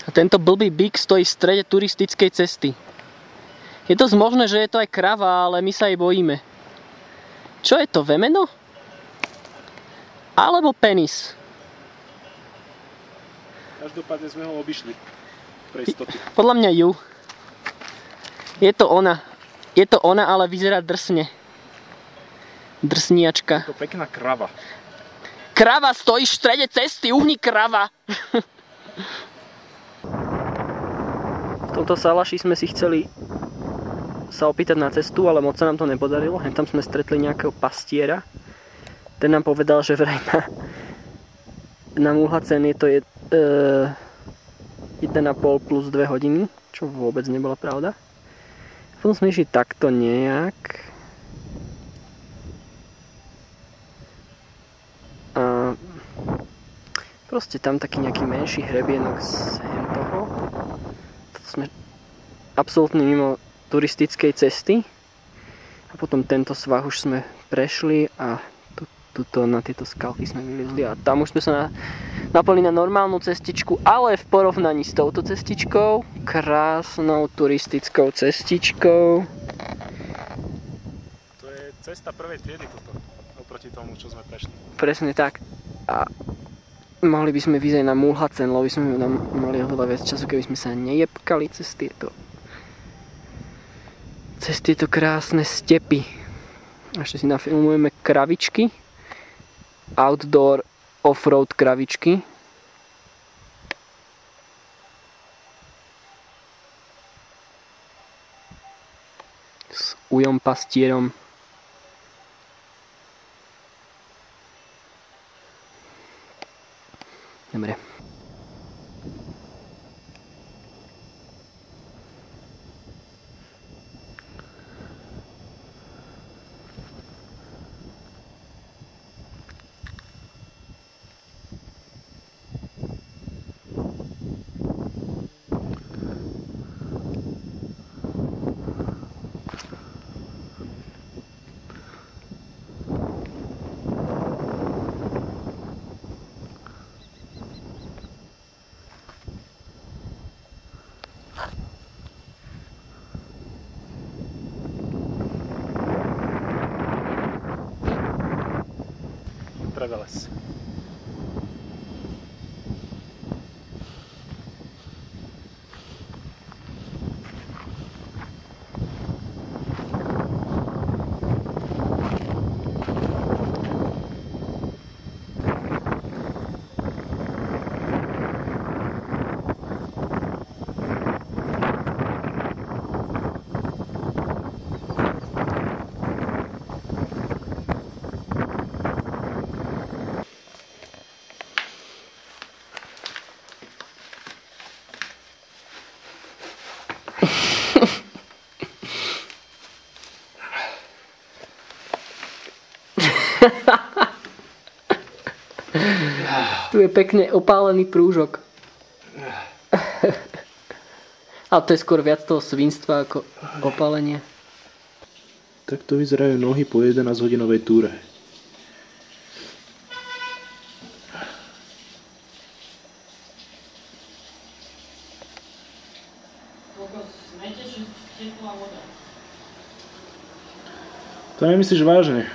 A tento blbý bík stojí v strede turistickej cesty. Je dosť možné, že je to aj krava, ale my sa jej bojíme. Čo je to, vemeno? Alebo penis? Každopádne sme ho obišli. Pre istotu. Podľa mňa ju. Je to ona. Je to ona, ale vyzerá drsne. Drsniačka. Je to pekná krava. Krava, stojíš v strede cesty, uhni krava. V tomto salaši sme si chceli sa opýtať na cestu, ale moc sa nám to nepodarilo. Hen tam sme stretli nejakého pastiera. Ten nám povedal, že vraj na Múhlacen je to 1,5 plus 2 hodiny, čo vôbec nebola pravda. Potom sme išli takto nejak. A proste tam taký nejaký menší hrebienok z toho. Toto sme absolútne mimo turistickej cesty. A potom tento svah už sme prešli a tuto na tieto skalky sme vylezli a tam už sme sa napali na normálnu cestičku, ale v porovnaní s touto cestičkou, krásnou turistickou cestičkou. To je cesta prvej triedy toto, oproti tomu, čo sme prešli. Presne tak. A mohli by sme vyzrieť na Múhlacen, lebo by sme mali oveľa viac času, keby sme sa nejebkali cez tieto krásne stepy. Ešte si nafilmujeme kravičky. Outdoor off-road kravičky. S ujom pastierom. Dobre. Preveles. Tu je pekne opálený prúžok. Ale to je skôr viac toho svinstva ako opálenie. Takto vyzerajú nohy po 11-hodinovej túre. To nemyslíš vážne?